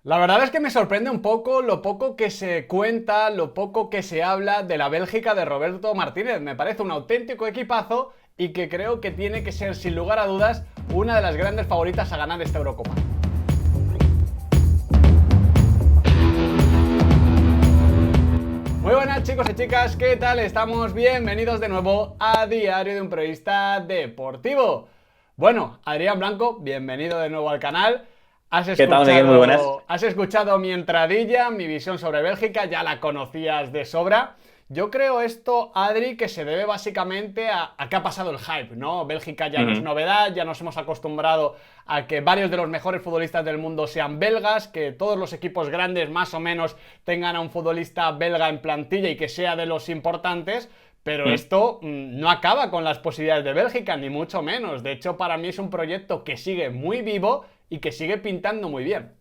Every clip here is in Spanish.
La verdad es que me sorprende un poco lo poco que se cuenta, lo poco que se habla de la Bélgica de Roberto Martínez. Me parece un auténtico equipazo y que creo que tiene que ser, sin lugar a dudas, una de las grandes favoritas a ganar esta Eurocopa. Muy buenas chicos y chicas, ¿qué tal estamos? Bienvenidos de nuevo a Diario de un Periodista Deportivo. Bueno, Adrián Blanco, bienvenido de nuevo al canal. ¿Qué tal, Miguel? Muy buenas. Has escuchado mi entradilla, mi visión sobre Bélgica, ya la conocías de sobra. Yo creo esto, Adri, que se debe básicamente a que ha pasado el hype, ¿no? Bélgica ya no es novedad, ya nos hemos acostumbrado a que varios de los mejores futbolistas del mundo sean belgas, que todos los equipos grandes más o menos tengan a un futbolista belga en plantilla y que sea de los importantes. Pero esto no acaba con las posibilidades de Bélgica, ni mucho menos. De hecho, para mí es un proyecto que sigue muy vivo y que sigue pintando muy bien.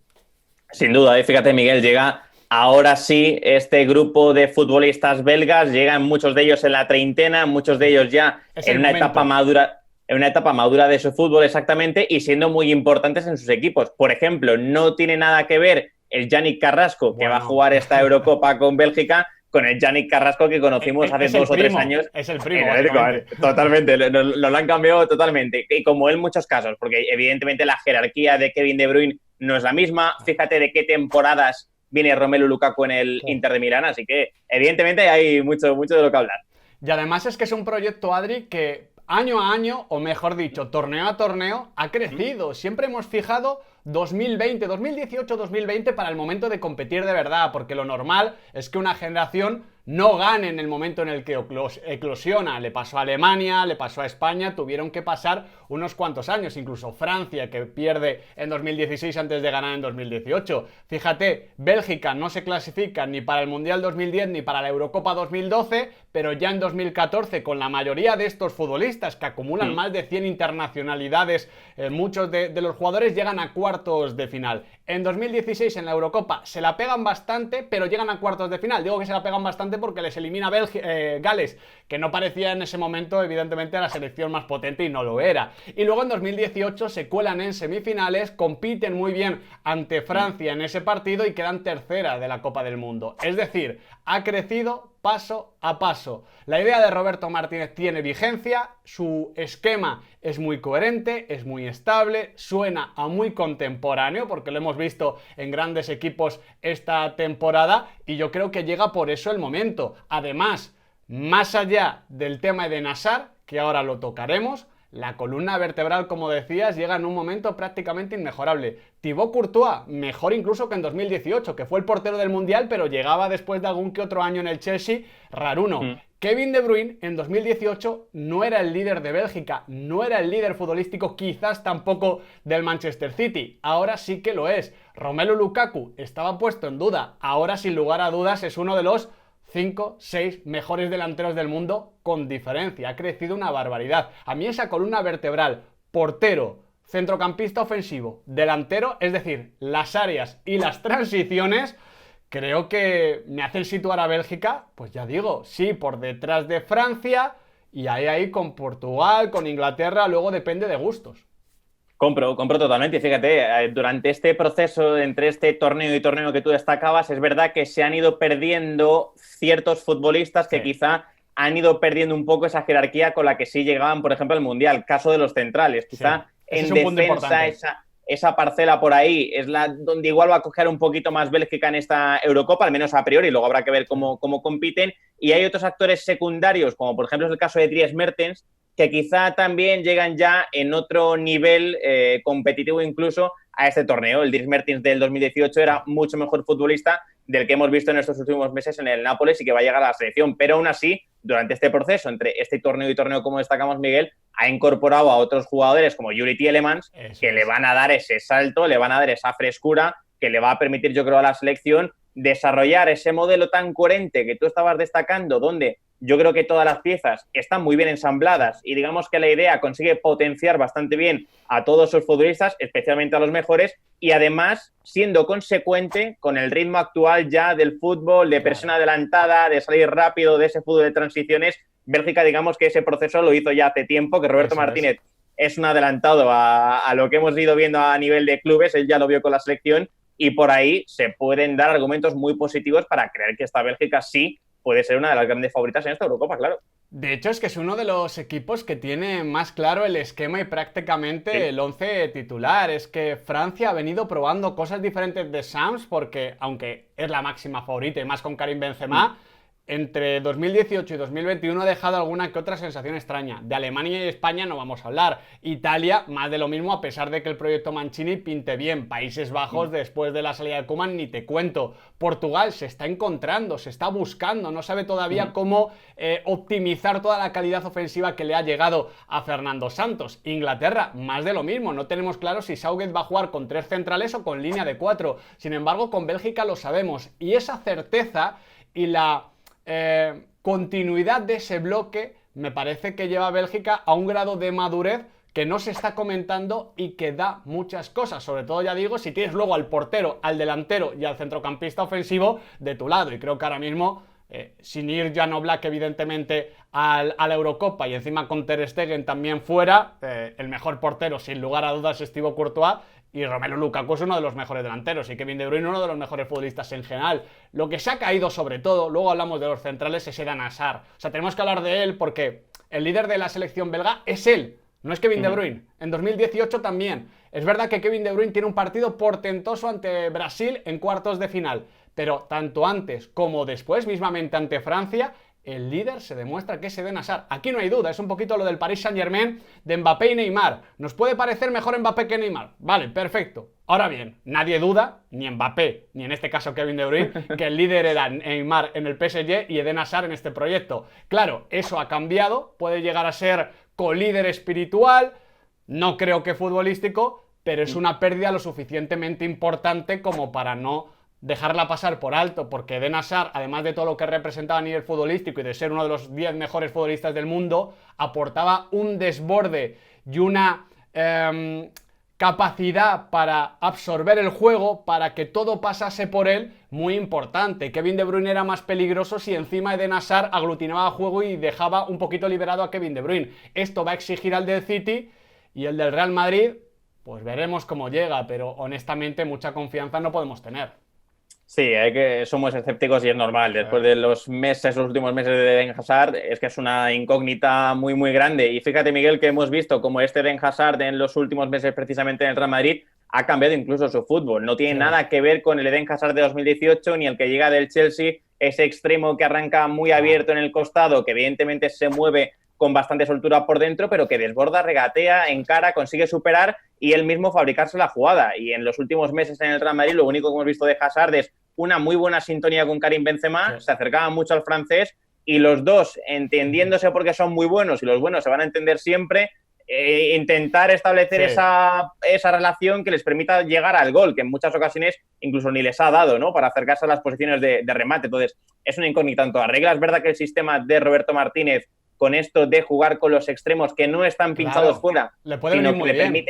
Sin duda, fíjate, Miguel, llega ahora sí este grupo de futbolistas belgas, llegan muchos de ellos en la treintena, muchos de ellos ya Es el momento. en una etapa madura de su fútbol exactamente y siendo muy importantes en sus equipos. Por ejemplo, no tiene nada que ver el Yannick Carrasco, que va a jugar esta Eurocopa con Bélgica, con el Yannick Carrasco que conocimos hace 2 o 3 años. Es el primo, Totalmente, lo han cambiado totalmente. Y como en muchos casos, porque evidentemente la jerarquía de Kevin De Bruyne no es la misma. Fíjate de qué temporadas viene Romelu Lukaku en el Inter de Milán, así que evidentemente hay mucho de lo que hablar. Y además es que es un proyecto, Adri, que año a año, o mejor dicho, torneo a torneo, ha crecido. Siempre hemos fijado 2020, 2018, 2020 para el momento de competir de verdad, porque lo normal es que una generación no gane en el momento en el que eclosiona. Le pasó a Alemania, le pasó a España, tuvieron que pasar unos cuantos años, incluso Francia, que pierde en 2016 antes de ganar en 2018. Fíjate, Bélgica no se clasifica ni para el Mundial 2010 ni para la Eurocopa 2012, pero ya en 2014, con la mayoría de estos futbolistas que acumulan más de 100 internacionalidades, muchos de los jugadores llegan a cuartos de final. En 2016 en la Eurocopa se la pegan bastante, pero llegan a cuartos de final. Digo que se la pegan bastante porque les elimina Gales, que no parecía en ese momento evidentemente la selección más potente y no lo era. Y luego en 2018 se cuelan en semifinales, compiten muy bien ante Francia en ese partido y quedan tercera de la Copa del Mundo. Es decir, ha crecido paso a paso. La idea de Roberto Martínez tiene vigencia, su esquema es muy coherente, es muy estable, suena a muy contemporáneo, porque lo hemos visto en grandes equipos esta temporada, y yo creo que llega por eso el momento. Además, más allá del tema de Nassar, que ahora lo tocaremos, la columna vertebral, como decías, llega en un momento prácticamente inmejorable. Thibaut Courtois, mejor incluso que en 2018, que fue el portero del Mundial, pero llegaba después de algún que otro año en el Chelsea, raruno. Kevin De Bruyne en 2018 no era el líder de Bélgica, no era el líder futbolístico, quizás tampoco del Manchester City. Ahora sí que lo es. Romelu Lukaku estaba puesto en duda, ahora sin lugar a dudas es uno de los 5, 6 mejores delanteros del mundo con diferencia. Ha crecido una barbaridad. A mí esa columna vertebral, portero, centrocampista ofensivo, delantero, es decir, las áreas y las transiciones, creo que me hacen situar a Bélgica, pues ya digo, sí, por detrás de Francia y ahí con Portugal, con Inglaterra, luego depende de gustos. Compro totalmente. Fíjate, durante este proceso, entre este torneo y torneo que tú destacabas, es verdad que se han ido perdiendo ciertos futbolistas que quizá han ido perdiendo un poco esa jerarquía con la que sí llegaban, por ejemplo, al Mundial. Caso de los centrales. Quizá en defensa esa parcela por ahí es la donde igual va a coger un poquito más Bélgica en esta Eurocopa, al menos a priori, luego habrá que ver cómo compiten. Y hay otros actores secundarios, como por ejemplo es el caso de Dries Mertens, que quizá también llegan ya en otro nivel competitivo incluso a este torneo. El Dries Mertens del 2018 era mucho mejor futbolista del que hemos visto en estos últimos meses en el Nápoles y que va a llegar a la selección. Pero aún así, durante este proceso, entre este torneo y torneo, como destacamos, Miguel, ha incorporado a otros jugadores como Yuri Tielemans, que le van a dar ese salto, le van a dar esa frescura, que le va a permitir, yo creo, a la selección desarrollar ese modelo tan coherente que tú estabas destacando, donde yo creo que todas las piezas están muy bien ensambladas y digamos que la idea consigue potenciar bastante bien a todos sus futbolistas, especialmente a los mejores, y además siendo consecuente con el ritmo actual ya del fútbol, de presión adelantada, de salir rápido, de ese fútbol de transiciones. Bélgica, digamos que ese proceso lo hizo ya hace tiempo, que Roberto Martínez es un adelantado a lo que hemos ido viendo a nivel de clubes, él ya lo vio con la selección, y por ahí se pueden dar argumentos muy positivos para creer que esta Bélgica sí puede ser una de las grandes favoritas en esta Eurocopa, claro. De hecho, es que es uno de los equipos que tiene más claro el esquema y prácticamente el 11 titular. Es que Francia ha venido probando cosas diferentes de Sams porque, aunque es la máxima favorita y más con Karim Benzema, entre 2018 y 2021 ha dejado alguna que otra sensación extraña. De Alemania y España no vamos a hablar. Italia, más de lo mismo, a pesar de que el proyecto Mancini pinte bien. Países Bajos, después de la salida de Koeman, ni te cuento. Portugal se está encontrando, se está buscando, no sabe todavía cómo optimizar toda la calidad ofensiva que le ha llegado a Fernando Santos. Inglaterra, más de lo mismo. No tenemos claro si Southgate va a jugar con 3 centrales o con línea de 4. Sin embargo, con Bélgica lo sabemos. Y esa certeza y la continuidad de ese bloque me parece que lleva a Bélgica a un grado de madurez que no se está comentando y que da muchas cosas, sobre todo, ya digo, si tienes luego al portero, al delantero y al centrocampista ofensivo de tu lado. Y creo que ahora mismo, sin ir Jan Oblak evidentemente a la Eurocopa y encima con Ter Stegen también fuera, el mejor portero sin lugar a dudas es Thibaut Courtois, y Romelu Lukaku es uno de los mejores delanteros, y Kevin De Bruyne uno de los mejores futbolistas en general. Lo que se ha caído sobre todo, luego hablamos de los centrales, es Eden Hazard. O sea, tenemos que hablar de él porque el líder de la selección belga es él, no es Kevin De Bruyne. En 2018 también. Es verdad que Kevin De Bruyne tiene un partido portentoso ante Brasil en cuartos de final, pero tanto antes como después, mismamente ante Francia, el líder se demuestra que es Eden Hazard. Aquí no hay duda, es un poquito lo del Paris Saint-Germain de Mbappé y Neymar. ¿Nos puede parecer mejor Mbappé que Neymar? Vale, perfecto. Ahora bien, nadie duda, ni Mbappé, ni en este caso Kevin De Bruyne, que el líder era Neymar en el PSG y Eden Hazard en este proyecto. Claro, eso ha cambiado, puede llegar a ser colíder espiritual, no creo que futbolístico, pero es una pérdida lo suficientemente importante como para no dejarla pasar por alto, porque Eden Hazard, además de todo lo que representaba a nivel futbolístico y de ser uno de los 10 mejores futbolistas del mundo, aportaba un desborde y una capacidad para absorber el juego, para que todo pasase por él, muy importante. Kevin De Bruyne era más peligroso si encima Eden Hazard aglutinaba juego y dejaba un poquito liberado a Kevin De Bruyne. Esto va a exigir al del City, y el del Real Madrid, pues veremos cómo llega, pero honestamente mucha confianza no podemos tener. Sí, que somos escépticos y es normal. Después de los últimos meses de Eden Hazard, es que es una incógnita muy, muy grande. Y fíjate, Miguel, que hemos visto como este Eden Hazard en los últimos meses precisamente en el Real Madrid ha cambiado incluso su fútbol. No tiene nada que ver con el Eden Hazard de 2018 ni el que llega del Chelsea, ese extremo que arranca muy abierto en el costado, que evidentemente se mueve con bastante soltura por dentro, pero que desborda, regatea, encara, consigue superar y él mismo fabricarse la jugada. Y en los últimos meses en el Real Madrid lo único que hemos visto de Hazard es una muy buena sintonía con Karim Benzema, se acercaba mucho al francés y los dos, entendiéndose porque son muy buenos y los buenos se van a entender siempre, intentar establecer esa relación que les permita llegar al gol, que en muchas ocasiones incluso ni les ha dado, ¿no?, para acercarse a las posiciones de remate. Entonces, es una incógnita en toda regla. Es verdad que el sistema de Roberto Martínez, con esto de jugar con los extremos que no están pinchados fuera, le puede venir muy bien.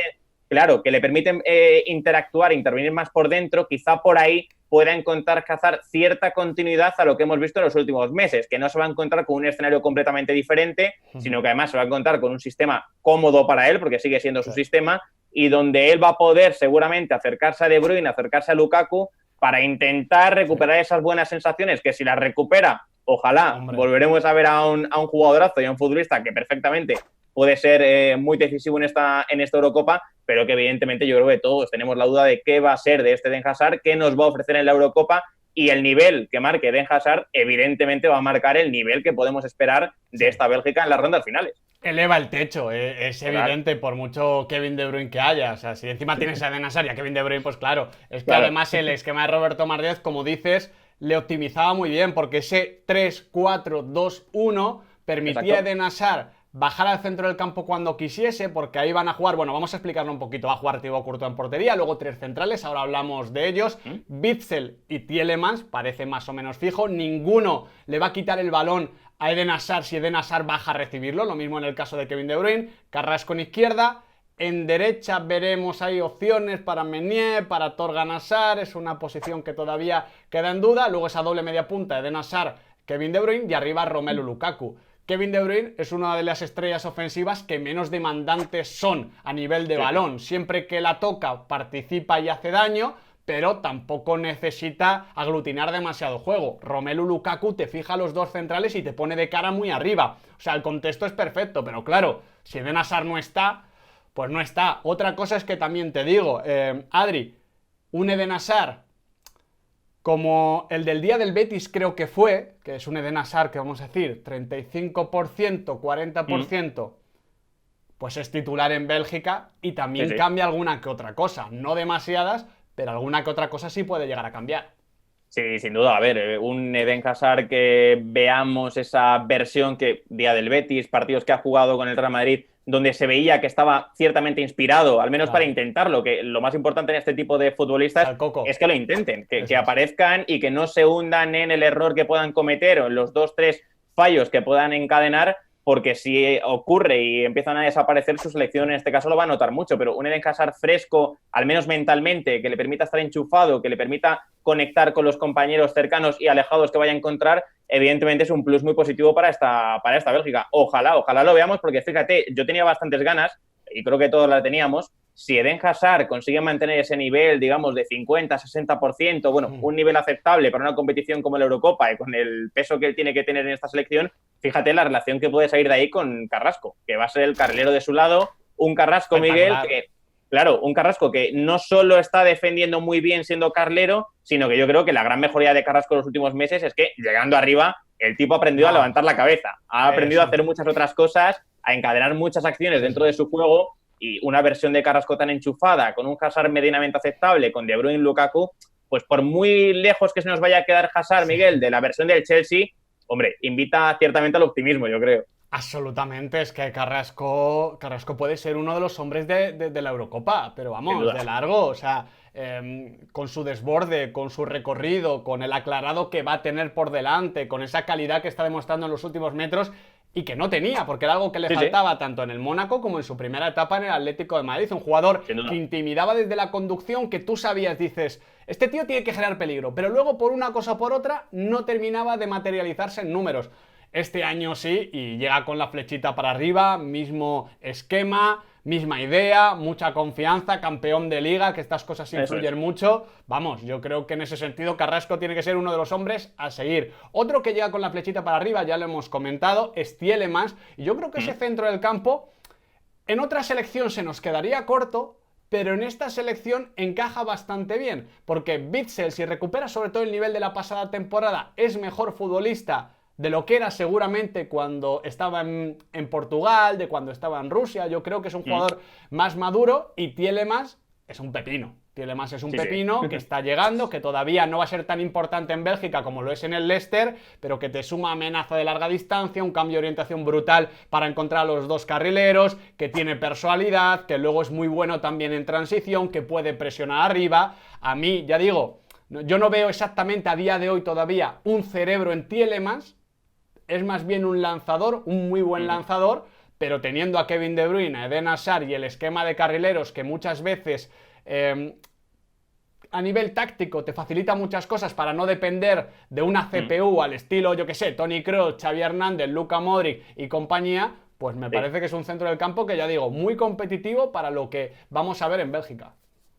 Que le permiten interactuar, intervenir más por dentro, quizá por ahí pueda encontrar cazar cierta continuidad a lo que hemos visto en los últimos meses, que no se va a encontrar con un escenario completamente diferente, sino que además se va a encontrar con un sistema cómodo para él, porque sigue siendo su sistema, y donde él va a poder seguramente acercarse a De Bruyne, acercarse a Lukaku, para intentar recuperar esas buenas sensaciones, que si las recupera, ojalá volveremos a ver a un jugadorazo y a un futbolista que perfectamente puede ser muy decisivo en esta Eurocopa, pero que evidentemente yo creo que todos tenemos la duda de qué va a ser de este Eden Hazard, qué nos va a ofrecer en la Eurocopa, y el nivel que marque Eden Hazard evidentemente va a marcar el nivel que podemos esperar de esta Bélgica en las rondas finales. Eleva el techo, es evidente, por mucho Kevin De Bruyne que haya. O sea, si encima tienes a Eden Hazard y a Kevin De Bruyne, pues claro. Es que además el esquema de Roberto Martínez, como dices, le optimizaba muy bien, porque ese 3-4-2-1 permitía a Eden Hazard bajar al centro del campo cuando quisiese, porque ahí van a jugar, bueno, vamos a explicarlo un poquito, va a jugar Thibaut Courtois en portería, luego 3 centrales, ahora hablamos de ellos, Witsel y Tielemans, parece más o menos fijo, ninguno le va a quitar el balón a Eden Hazard si Eden Hazard baja a recibirlo, lo mismo en el caso de Kevin De Bruyne. Carrasco en izquierda, en derecha veremos ahí opciones para Meunier, para Thorgan Hazard, es una posición que todavía queda en duda, luego esa doble media punta, Eden Hazard, Kevin De Bruyne, y arriba Romelu Lukaku. Kevin De Bruyne es una de las estrellas ofensivas que menos demandantes son a nivel de balón. Siempre que la toca participa y hace daño, pero tampoco necesita aglutinar demasiado juego. Romelu Lukaku te fija los dos centrales y te pone de cara muy arriba. O sea, el contexto es perfecto, pero claro, si Eden Hazard no está, pues no está. Otra cosa es que también te digo, Adri, un Eden Hazard como el del día del Betis creo que fue, que es un Eden Hazard que vamos a decir 35%, 40%, pues es titular en Bélgica y también cambia alguna que otra cosa. No demasiadas, pero alguna que otra cosa sí puede llegar a cambiar. Sí, sin duda. A ver, un Eden Hazard que veamos esa versión que día del Betis, partidos que ha jugado con el Real Madrid, donde se veía que estaba ciertamente inspirado, al menos para intentarlo, que lo más importante en este tipo de futbolistas es que lo intenten, que aparezcan y que no se hundan en el error que puedan cometer o en los 2-3 fallos que puedan encadenar, porque si ocurre y empiezan a desaparecer, su selección en este caso lo va a notar mucho, pero un Eden Hazard fresco, al menos mentalmente, que le permita estar enchufado, que le permita conectar con los compañeros cercanos y alejados que vaya a encontrar, evidentemente es un plus muy positivo para esta Bélgica. Ojalá lo veamos, porque fíjate, yo tenía bastantes ganas, y creo que todos la teníamos. Si Eden Hazard consigue mantener ese nivel, digamos, de 50-60%, bueno, un nivel aceptable para una competición como la Eurocopa y con el peso que él tiene que tener en esta selección, fíjate la relación que puede salir de ahí con Carrasco, que va a ser el carrilero de su lado, un Carrasco, Miguel, que, claro, un Carrasco que no solo está defendiendo muy bien siendo carrilero, sino que yo creo que la gran mejoría de Carrasco en los últimos meses es que, llegando arriba, el tipo ha aprendido a levantar la cabeza, ha aprendido a hacer muchas otras cosas, a encadenar muchas acciones dentro de su juego. Y una versión de Carrasco tan enchufada, con un Hazard medianamente aceptable, con De Bruyne y Lukaku, pues por muy lejos que se nos vaya a quedar Hazard, Miguel, de la versión del Chelsea, hombre, invita ciertamente al optimismo, yo creo. Absolutamente, es que Carrasco puede ser uno de los hombres de la Eurocopa, pero vamos, de largo, o sea, con su desborde, con su recorrido, con el aclarado que va a tener por delante, con esa calidad que está demostrando en los últimos metros y que no tenía, porque era algo que le faltaba tanto en el Mónaco como en su primera etapa en el Atlético de Madrid. Un jugador que intimidaba desde la conducción, que tú sabías, dices, este tío tiene que generar peligro, pero luego por una cosa o por otra no terminaba de materializarse en números. Este año sí, y llega con la flechita para arriba, mismo esquema, misma idea, mucha confianza, campeón de liga, que estas cosas influyen mucho. Vamos, yo creo que en ese sentido Carrasco tiene que ser uno de los hombres a seguir. Otro que llega con la flechita para arriba, ya lo hemos comentado, es Tielemans, y yo creo que ese centro del campo en otra selección se nos quedaría corto, pero en esta selección encaja bastante bien, porque Witsel, si recupera sobre todo el nivel de la pasada temporada, es mejor futbolista de lo que era seguramente cuando estaba en Portugal, de cuando estaba en Rusia. Yo creo que es un jugador más maduro, y Tielemans es un pepino. Tielemans es un pepino que está llegando, que todavía no va a ser tan importante en Bélgica como lo es en el Leicester, pero que te suma amenaza de larga distancia, un cambio de orientación brutal para encontrar a los dos carrileros, que tiene personalidad, que luego es muy bueno también en transición, que puede presionar arriba. A mí, ya digo, yo no veo exactamente a día de hoy todavía un cerebro en Tielemans. Es más bien un lanzador, un muy buen lanzador, pero teniendo a Kevin De Bruyne, a Eden Hazard y el esquema de carrileros que muchas veces a nivel táctico te facilita muchas cosas para no depender de una CPU al estilo, yo que sé, Toni Kroos, Xavi Hernández, Luka Modric y compañía, pues me parece que es un centro del campo que, ya digo, muy competitivo para lo que vamos a ver en Bélgica.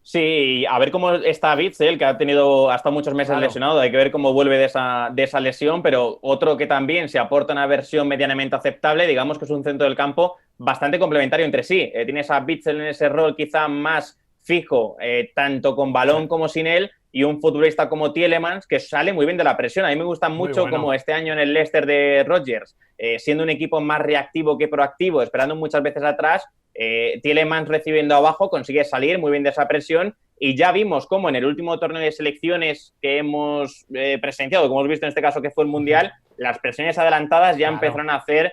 Sí, a ver cómo está Witsel, que ha tenido hasta muchos meses lesionado. Hay que ver cómo vuelve de esa lesión, pero otro que también se aporta una versión medianamente aceptable, digamos que es un centro del campo bastante complementario entre sí. Tienes a Witsel en ese rol quizá más fijo, tanto con balón como sin él, y un futbolista como Tielemans que sale muy bien de la presión. A mí me gusta mucho como este año en el Leicester de Rodgers, siendo un equipo más reactivo que proactivo, esperando muchas veces atrás, Tielemans recibiendo abajo consigue salir muy bien de esa presión, y ya vimos cómo en el último torneo de selecciones que hemos presenciado, como hemos visto en este caso que fue el Mundial, las presiones adelantadas ya empezaron a hacer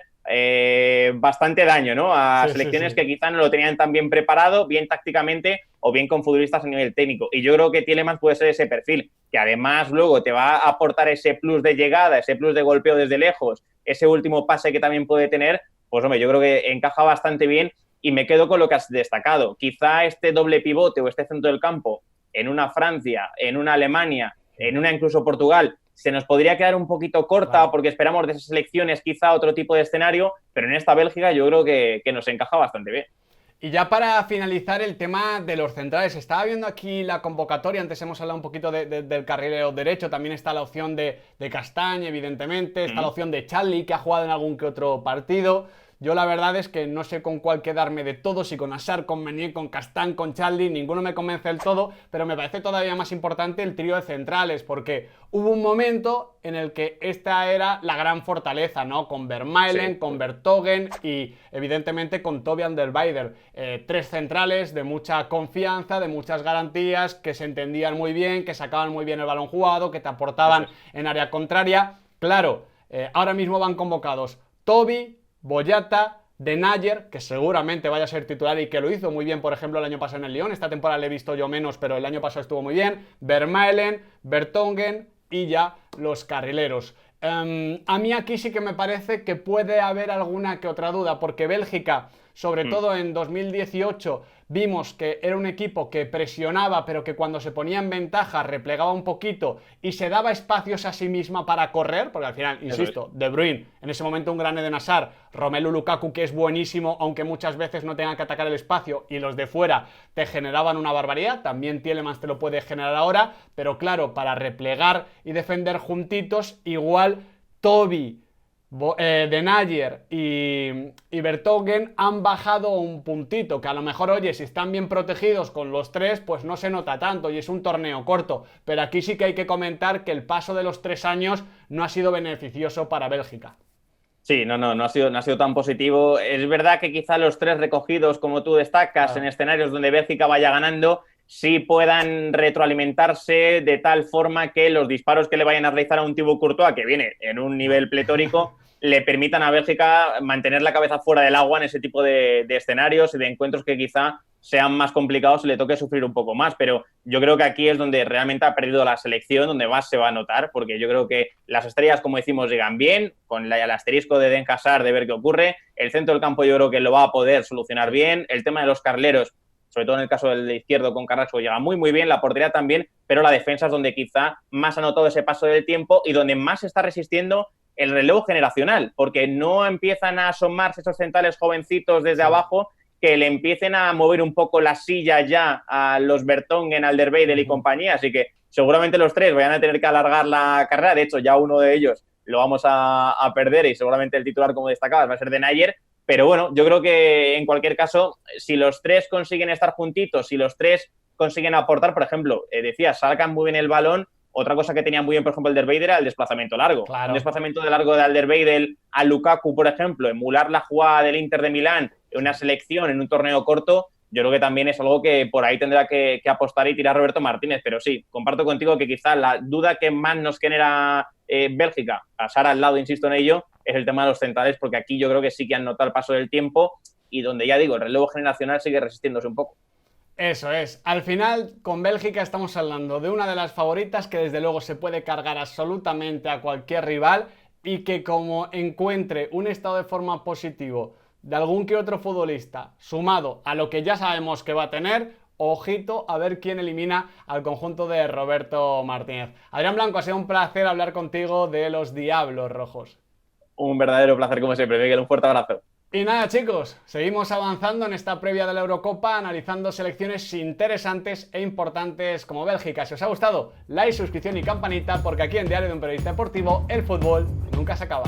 bastante daño, ¿no? A selecciones que quizá no lo tenían tan bien preparado, bien tácticamente o bien con futbolistas a nivel técnico. Y yo creo que Tielemans puede ser ese perfil, que además luego te va a aportar ese plus de llegada, ese plus de golpeo desde lejos, ese último pase que también puede tener. Pues hombre, yo creo que encaja bastante bien. Y me quedo con lo que has destacado. Quizá este doble pivote o este centro del campo en una Francia, en una Alemania, en una incluso Portugal, se nos podría quedar un poquito corta porque esperamos de esas selecciones quizá otro tipo de escenario, pero en esta Bélgica yo creo que nos encaja bastante bien. Y ya para finalizar el tema de los centrales, estaba viendo aquí la convocatoria, antes hemos hablado un poquito del carrilero derecho, también está la opción de Castañ, evidentemente, está la opción de Charlie, que ha jugado en algún que otro partido. Yo la verdad es que no sé con cuál quedarme de todos, si con Azar, con Meunier, con Castañ, con Charlie, ninguno me convence del todo, pero me parece todavía más importante el trío de centrales, porque hubo un momento en el que esta era la gran fortaleza, ¿no? Con Vermaelen, sí, con Vertonghen y evidentemente con Toby Alderweireld. Tres centrales de mucha confianza, de muchas garantías, que se entendían muy bien, que sacaban muy bien el balón jugado, que te aportaban en área contraria. Claro, ahora mismo van convocados Toby, Boyata, Denayer, que seguramente vaya a ser titular y que lo hizo muy bien, por ejemplo, el año pasado en el Lyon. Esta temporada le he visto yo menos, pero el año pasado estuvo muy bien. Vermaelen, Vertonghen y ya los carrileros. A mí aquí sí que me parece que puede haber alguna que otra duda, porque Bélgica, sobre todo en 2018, vimos que era un equipo que presionaba, pero que cuando se ponía en ventaja replegaba un poquito y se daba espacios a sí misma para correr, porque al final, insisto, De Bruyne, en ese momento un gran Eden Hazard, Romelu Lukaku, que es buenísimo, aunque muchas veces no tenga que atacar el espacio, y los de fuera te generaban una barbaridad, también Tielemans te lo puede generar ahora, pero claro, para replegar y defender juntitos, igual Toby, Denayer y Vertonghen han bajado un puntito, que a lo mejor, oye, si están bien protegidos con los tres, pues no se nota tanto y es un torneo corto, pero aquí sí que hay que comentar que el paso de los 3 años no ha sido beneficioso para Bélgica. Sí, no ha sido tan positivo. Es verdad que quizá los 3 recogidos, como tú destacas, en escenarios donde Bélgica vaya ganando, sí puedan retroalimentarse de tal forma que los disparos que le vayan a realizar a un Thibaut Courtois, que viene en un nivel pletórico, le permitan a Bélgica mantener la cabeza fuera del agua en ese tipo de escenarios y de encuentros que quizá sean más complicados y le toque sufrir un poco más. Pero yo creo que aquí es donde realmente ha perdido la selección, donde más se va a notar, porque yo creo que las estrellas, como decimos, llegan bien, con el asterisco de Eden Hazard de ver qué ocurre. El centro del campo yo creo que lo va a poder solucionar bien. El tema de los carrileros, sobre todo en el caso del de izquierdo con Carrasco, llega muy, muy bien, la portería también, pero la defensa es donde quizá más ha notado ese paso del tiempo y donde más se está resistiendo el relevo generacional, porque no empiezan a asomarse esos centrales jovencitos desde abajo que le empiecen a mover un poco la silla ya a los Vertonghen, Alderweireld y compañía, así que seguramente los 3 vayan a tener que alargar la carrera. De hecho, ya uno de ellos lo vamos a perder y seguramente el titular, como destacabas, va a ser Denayer. Pero bueno, yo creo que en cualquier caso, si los 3 consiguen estar juntitos, si los 3 consiguen aportar, por ejemplo, decía, sacan muy bien el balón. Otra cosa que tenía muy bien, por ejemplo, Alderweireld era el desplazamiento largo. Claro. Un desplazamiento de largo de Alderweireld a Lukaku, por ejemplo, emular la jugada del Inter de Milán en una selección, en un torneo corto, yo creo que también es algo que por ahí tendrá que apostar y tirar Roberto Martínez. Pero sí, comparto contigo que quizá la duda que más nos genera Bélgica, pasar al lado, insisto en ello, es el tema de los centrales, porque aquí yo creo que sí que han notado el paso del tiempo y donde, ya digo, el relevo generacional sigue resistiéndose un poco. Eso es. Al final, con Bélgica estamos hablando de una de las favoritas que desde luego se puede cargar absolutamente a cualquier rival y que como encuentre un estado de forma positivo de algún que otro futbolista sumado a lo que ya sabemos que va a tener, ojito a ver quién elimina al conjunto de Roberto Martínez. Adrián Blanco, ha sido un placer hablar contigo de los Diablos Rojos. Un verdadero placer como siempre, Miguel. Un fuerte abrazo. Y nada, chicos, seguimos avanzando en esta previa de la Eurocopa, analizando selecciones interesantes e importantes como Bélgica. Si os ha gustado, like, suscripción y campanita, porque aquí en Diario de un Periodista Deportivo, el fútbol nunca se acaba.